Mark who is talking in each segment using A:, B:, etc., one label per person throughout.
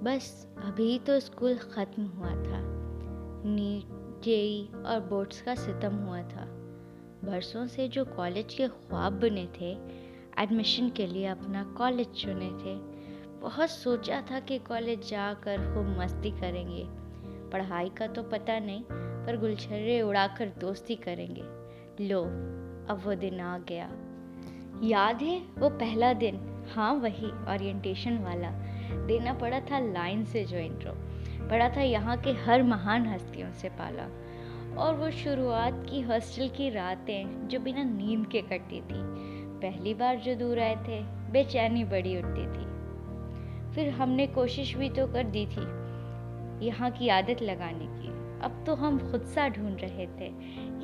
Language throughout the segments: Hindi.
A: बस अभी तो स्कूल ख़त्म हुआ था। नीट, जेई और बोर्ड्स का सितम हुआ था। बरसों से जो कॉलेज के ख्वाब बुने थे, एडमिशन के लिए अपना कॉलेज चुने थे। बहुत सोचा था कि कॉलेज जाकर खूब मस्ती करेंगे। पढ़ाई का तो पता नहीं, पर गुलछर्रे उड़ाकर दोस्ती करेंगे। लो, अब वो दिन आ गया। याद है वो पहला दिन? हाँ, वही ओरिएंटेशन वाला। देना पड़ा था लाइन से जो इंट्रो, पड़ा था यहाँ के हर महान हस्तियों से पाला। और वो शुरुआत की हॉस्टल की रातें जो बिना नींद के कटती थी। पहली बार जो दूर आए थे, बेचैनी बड़ी उठती थी। फिर हमने कोशिश भी तो कर दी थी यहाँ की आदत लगाने की। अब तो हम खुद सा ढूंढ रहे थे।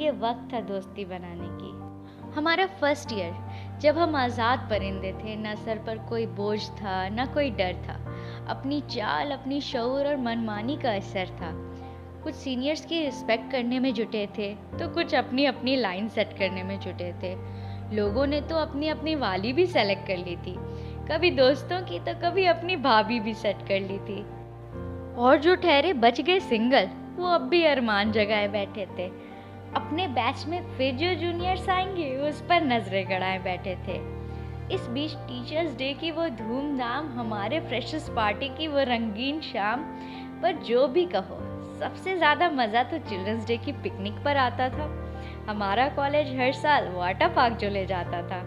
A: ये वक्त था दोस्ती बनाने की। हमारा फर्स्ट ईयर, जब हम आज़ाद परिंदे थे, ना सर पर कोई बोझ था, ना कोई डर था। अपनी चाल, अपनी शऊर और मनमानी का असर था। कुछ सीनियर्स की रिस्पेक्ट करने में जुटे थे, तो कुछ अपनी अपनी लाइन सेट करने में जुटे थे। लोगों ने तो अपनी अपनी वाली भी सेलेक्ट कर ली थी, कभी दोस्तों की तो कभी अपनी भाभी भी सेट कर ली थी। और जो ठहरे बच गए सिंगल, वो अब भी अरमान जगाए बैठे थे। अपने बैच में फिर जो जूनियर्स आएंगे, उस पर नजरें गड़ाए बैठे थे। इस बीच टीचर्स डे की वो धूमधाम, हमारे फ्रेशर्स पार्टी की वो रंगीन शाम। पर जो भी कहो, सबसे ज़्यादा मज़ा तो चिल्ड्रंस डे की पिकनिक पर आता था। हमारा कॉलेज हर साल वाटर पार्क जो ले जाता था।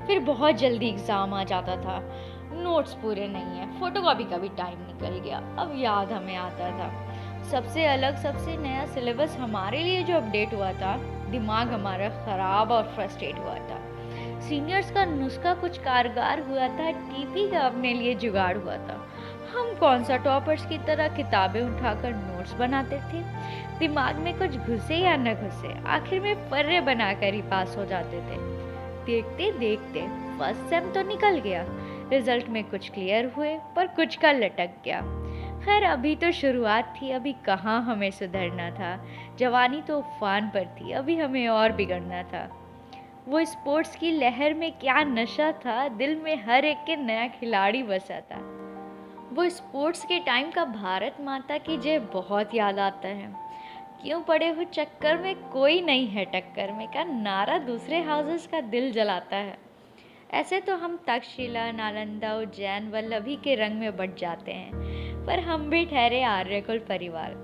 A: फिर बहुत जल्दी एग्ज़ाम आ जाता था, नोट्स पूरे नहीं है, फोटोकॉपी का भी टाइम निकल गया। अब याद हमें आता था, सबसे अलग, सबसे नया सिलेबस हमारे लिए जो अपडेट हुआ था। दिमाग हमारा ख़राब और फ्रस्ट्रेट हुआ था। सीनियर्स का नुस्खा कुछ कारगर हुआ था, टीपी का अपने लिए जुगाड़ हुआ था। हम कौन सा टॉपर्स की तरह किताबें उठाकर नोट्स बनाते थे। दिमाग में कुछ घुसे या न घुसे, आखिर में फर्रे बनाकर ही पास हो जाते थे। देखते देखते फर्स्ट सेम तो निकल गया। रिजल्ट में कुछ क्लियर हुए, पर कुछ का लटक गया। खैर, अभी तो शुरुआत थी, अभी कहाँ हमें सुधरना था। जवानी तो उफान पर थी, अभी हमें और बिगड़ना था। वो स्पोर्ट्स की लहर में क्या नशा था, दिल में हर एक के नया खिलाड़ी बसा था। वो स्पोर्ट्स के टाइम का भारत माता की जय बहुत याद आता है। क्यों पड़े हो चक्कर में, कोई नहीं है टक्कर में का नारा दूसरे हाउसेस का दिल जलाता है। ऐसे तो हम तक्षशिला, नालंदा, उज्जैन, वल्लभी के रंग में बट जाते हैं, पर हम भी ठहरे आर्यकुल परिवार।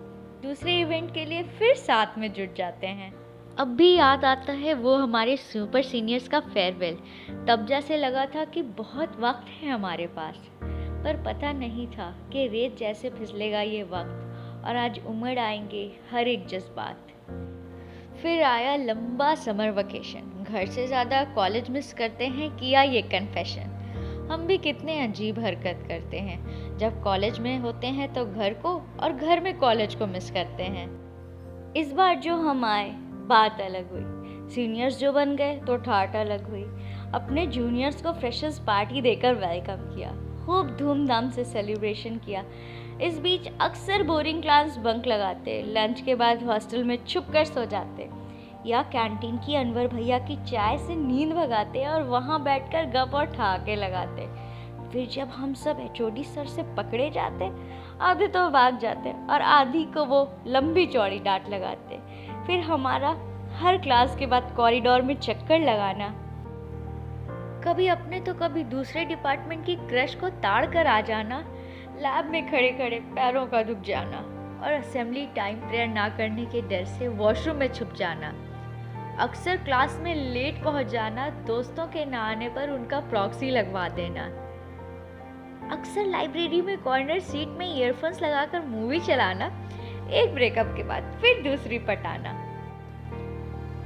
A: दूसरे इवेंट के लिए फिर साथ में जुट जाते हैं। अब भी याद आता है वो हमारे सुपर सीनियर्स का फेयरवेल। तब जैसे लगा था कि बहुत वक्त है हमारे पास, पर पता नहीं था कि रेत जैसे फिसलेगा ये वक्त, और आज उमड़ आएंगे हर एक जज्बात। फिर आया लंबा समर वेकेशन। घर से ज़्यादा कॉलेज मिस करते हैं, किया ये कन्फेशन। हम भी कितने अजीब हरकत करते हैं, जब कॉलेज में होते हैं तो घर को, और घर में कॉलेज को मिस करते हैं। इस बार जो हम आए, बात अलग हुई। सीनियर्स जो बन गए तो ठाट अलग हुई। अपने जूनियर्स को फ्रेशर्स पार्टी देकर वेलकम किया, खूब धूमधाम से सेलिब्रेशन किया। इस बीच अक्सर बोरिंग क्लास बंक लगाते, लंच के बाद हॉस्टल में छुप कर सो जाते, या कैंटीन की अनवर भैया की चाय से नींद भगाते और वहाँ बैठकर गप और ठहाके लगाते। फिर जब हम सब एचओडी सर से पकड़े जाते, आधे तो भाग जाते और आधी को वो लंबी चौड़ी डांट लगाते। फिर हमारा हर क्लास के बाद कॉरिडोर में चक्कर लगाना, कभी अपने तो कभी दूसरे डिपार्टमेंट की क्रश को ताड़ कर आ जाना, लैब में खड़े खड़े पैरों का दुख जाना, और असेंबली टाइम प्रेयर ना करने के डर से वॉशरूम में छुप जाना। अक्सर क्लास में लेट पहुंच जाना, दोस्तों के ना आने पर उनका प्रॉक्सी लगवा देना। अक्सर लाइब्रेरी में कॉर्नर सीट में ईयरफोन्स लगाकर मूवी चलाना, एक ब्रेकअप के बाद फिर दूसरी पटाना।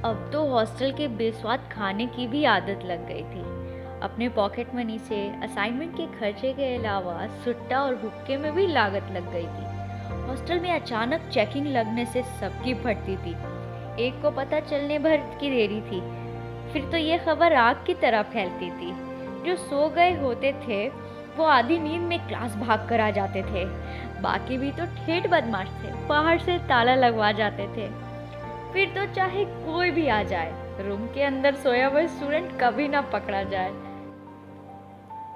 A: अब तो हॉस्टल के बेस्वाद खाने की भी आदत लग गई थी। अपने पॉकेट मनी से असाइनमेंट के खर्चे के अलावा सुट्टा और हुक्के में भी लागत लग गई थी। हॉस्टल में अचानक चेकिंग लगने से सबकी फटती थी। एक को पता चलने भर की देरी थी, फिर तो ये खबर आग की तरह फैलती थी। जो सो गए होते थे वो आधी नींद में क्लास भाग कर आ जाते थे। बाकी भी तो ठेठ बदमाश थे, बाहर से ताला लगवा जाते थे। फिर तो चाहे कोई भी आ जाए, रूम के अंदर सोया हुआ स्टूडेंट कभी ना पकड़ा जाए।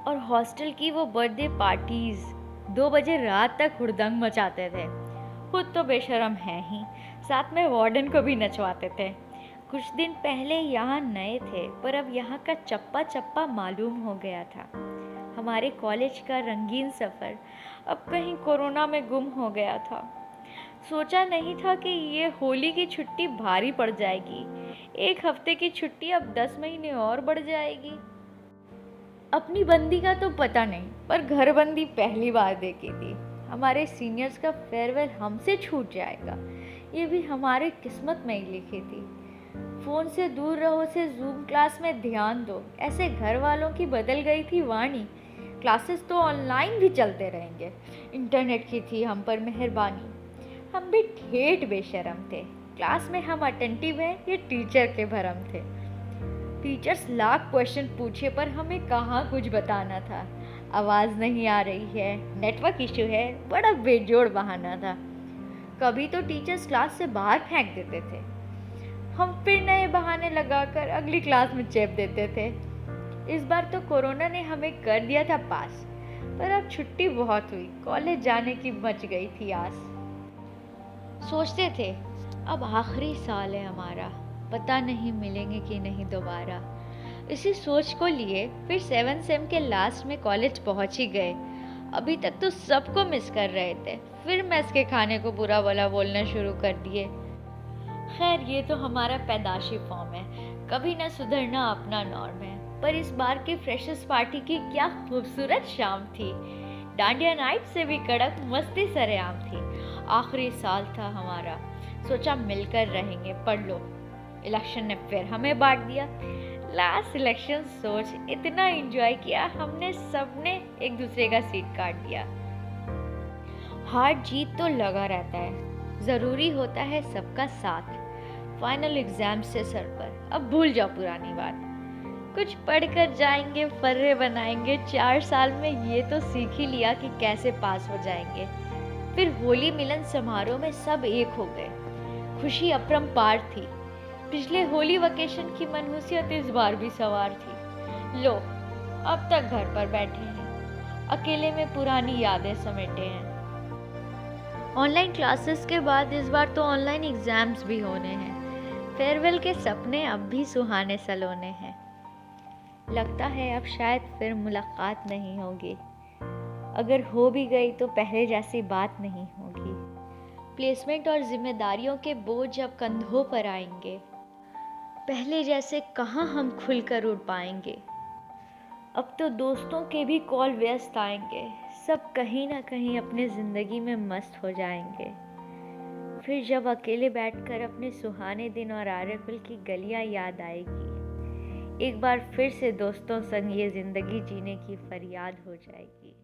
A: और हॉस्टल की वो बर्थडे पार्टीज, 2 बजे रात तक हुड़दंग मचाते थे। खुद तो बेशरम हैं ही, साथ में वार्डन को भी नचवाते थे। कुछ दिन पहले यहाँ नए थे, पर अब यहाँ का चप्पा चप्पा मालूम हो गया था। हमारे कॉलेज का रंगीन सफ़र अब कहीं कोरोना में गुम हो गया था। सोचा नहीं था कि ये होली की छुट्टी भारी पड़ जाएगी। 1 हफ्ते की छुट्टी अब 10 महीने और बढ़ जाएगी। अपनी बंदी का तो पता नहीं, पर घर बंदी पहली बार देखी थी। हमारे सीनियर्स का फेयरवेल हमसे छूट जाएगा, ये भी हमारे किस्मत में ही लिखी थी। फ़ोन से दूर रहो से जूम क्लास में ध्यान दो, ऐसे घर वालों की बदल गई थी वाणी। क्लासेस तो ऑनलाइन भी चलते रहेंगे, इंटरनेट की थी हम पर मेहरबानी। हम भी ठेठ बेशरम थे। क्लास में हम अटेंटिव हैं, ये टीचर के भरम थे। टीचर्स लाख क्वेश्चन पूछे, पर हमें कहाँ कुछ बताना था। आवाज़ नहीं आ रही है, नेटवर्क इशू है, बड़ा बेजोड़ बहाना था। कभी तो टीचर्स क्लास से बाहर फेंक देते थे। हम फिर नए बहाने लगाकर अगली क्लास में चेप देते थे। इस बार तो कोरोना ने हमें कर दिया था पास, पर अब छुट्टी बहुत हुई, कॉलेज जाने की मच गई थी आस। सोचते थे अब आखिरी साल है हमारा, पता नहीं मिलेंगे कि नहीं दोबारा। इसी सोच को लिए फिर 7 सेम के लास्ट में कॉलेज पहुंच ही गए। अभी तक तो सबको मिस कर रहे थे, फिर मेस के खाने को बुरा भला बोलना शुरू कर दिए। खैर, ये तो हमारा पैदाशी फॉर्म है, कभी ना सुधरना अपना नॉर्म है। पर इस बार की फ्रेशर्स पार्टी की क्या खूबसूरत शाम थी। डांडिया नाइट से भी कड़क मस्ती सरेआम थी। आखिरी साल था हमारा, सोचा मिलकर रहेंगे, पढ़ लो। इलेक्शन ने फिर हमें बांट दिया। लास्ट इलेक्शन सोच इतना एंजॉय किया हमने, सबने एक दूसरे का सीट काट दिया। हार जीत तो लगा रहता है, ज़रूरी होता है सबका साथ। फाइनल एग्जाम से सर पर, अब भूल जाओ पुरानी बात। कुछ पढ़कर जाएंगे, फर्रे बनाएंगे। 4 साल में ये तो सीख ही लिया कि कैसे पास हो जाएंगे। फिर होली मिलन समारोह में सब एक हो गए, खुशी अपरंपार थी। पिछले होली वेकेशन की मनहूसियत इस बार भी सवार थी। लो, अब तक घर पर बैठे हैं, अकेले में पुरानी यादें समेटे हैं। ऑनलाइन क्लासेस के बाद इस बार तो ऑनलाइन एग्जाम्स भी होने हैं। फेयरवेल के सपने अब भी सुहाने सलोने हैं। लगता है अब शायद फिर मुलाकात नहीं होगी, अगर हो भी गई तो पहले जैसी बात नहीं होगी। प्लेसमेंट और जिम्मेदारियों के बोझ अब कंधों पर आएंगे, पहले जैसे कहाँ हम खुलकर उड़ पाएंगे। अब तो दोस्तों के भी कॉल व्यस्त आएंगे, सब कहीं ना कहीं अपने ज़िंदगी में मस्त हो जाएंगे। फिर जब अकेले बैठकर अपने सुहाने दिन और आर्यकुल की गलियां याद आएगी, एक बार फिर से दोस्तों संग ये ज़िंदगी जीने की फरियाद हो जाएगी।